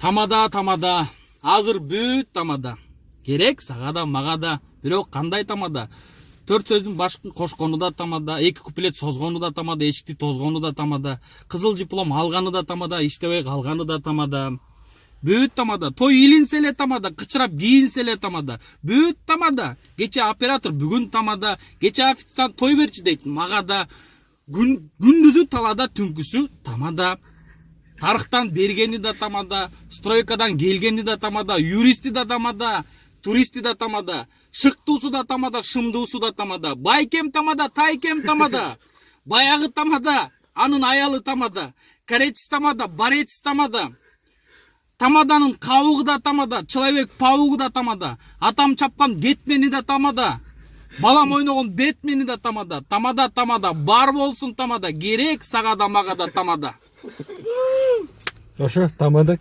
Тамада. Азыр бүт тамада. Керек сага да, мага да. Бирок кандай тамада? 4 сөздүн башкын кошкону да тамада, 2 куплет созгону да тамада, эшикти тозгону да тамада, кызыл диплом алганы да тамада, иштебей калганы да тамада. Бүт тамада. Той илинсе эле тамада, кычырап кийинсе эле тамада. Бүт тамада. Кече оператор бүгүн тамада, кече официант той берчи дейт, мага да. Күндүзү талада, түнкүсү тамада. Тарыхтан бергени да тамада, стройкадан келгени да тамада, юристи да тамада, туристи да тамада, шыктуусу да тамада, шымдуусу да тамада, байкем тамада, тайкем тамада, баягы тамада, анын аялы тамада, каретис тамада, баретис тамада, тамаданын кабыгы да тамада, человек паугу да тамада, атам чапкан гетмени да тамада, балам ойногон бетмени да тамада, тамада, бар болсун тамада, керек сага да мага да тамада. Ошо тамада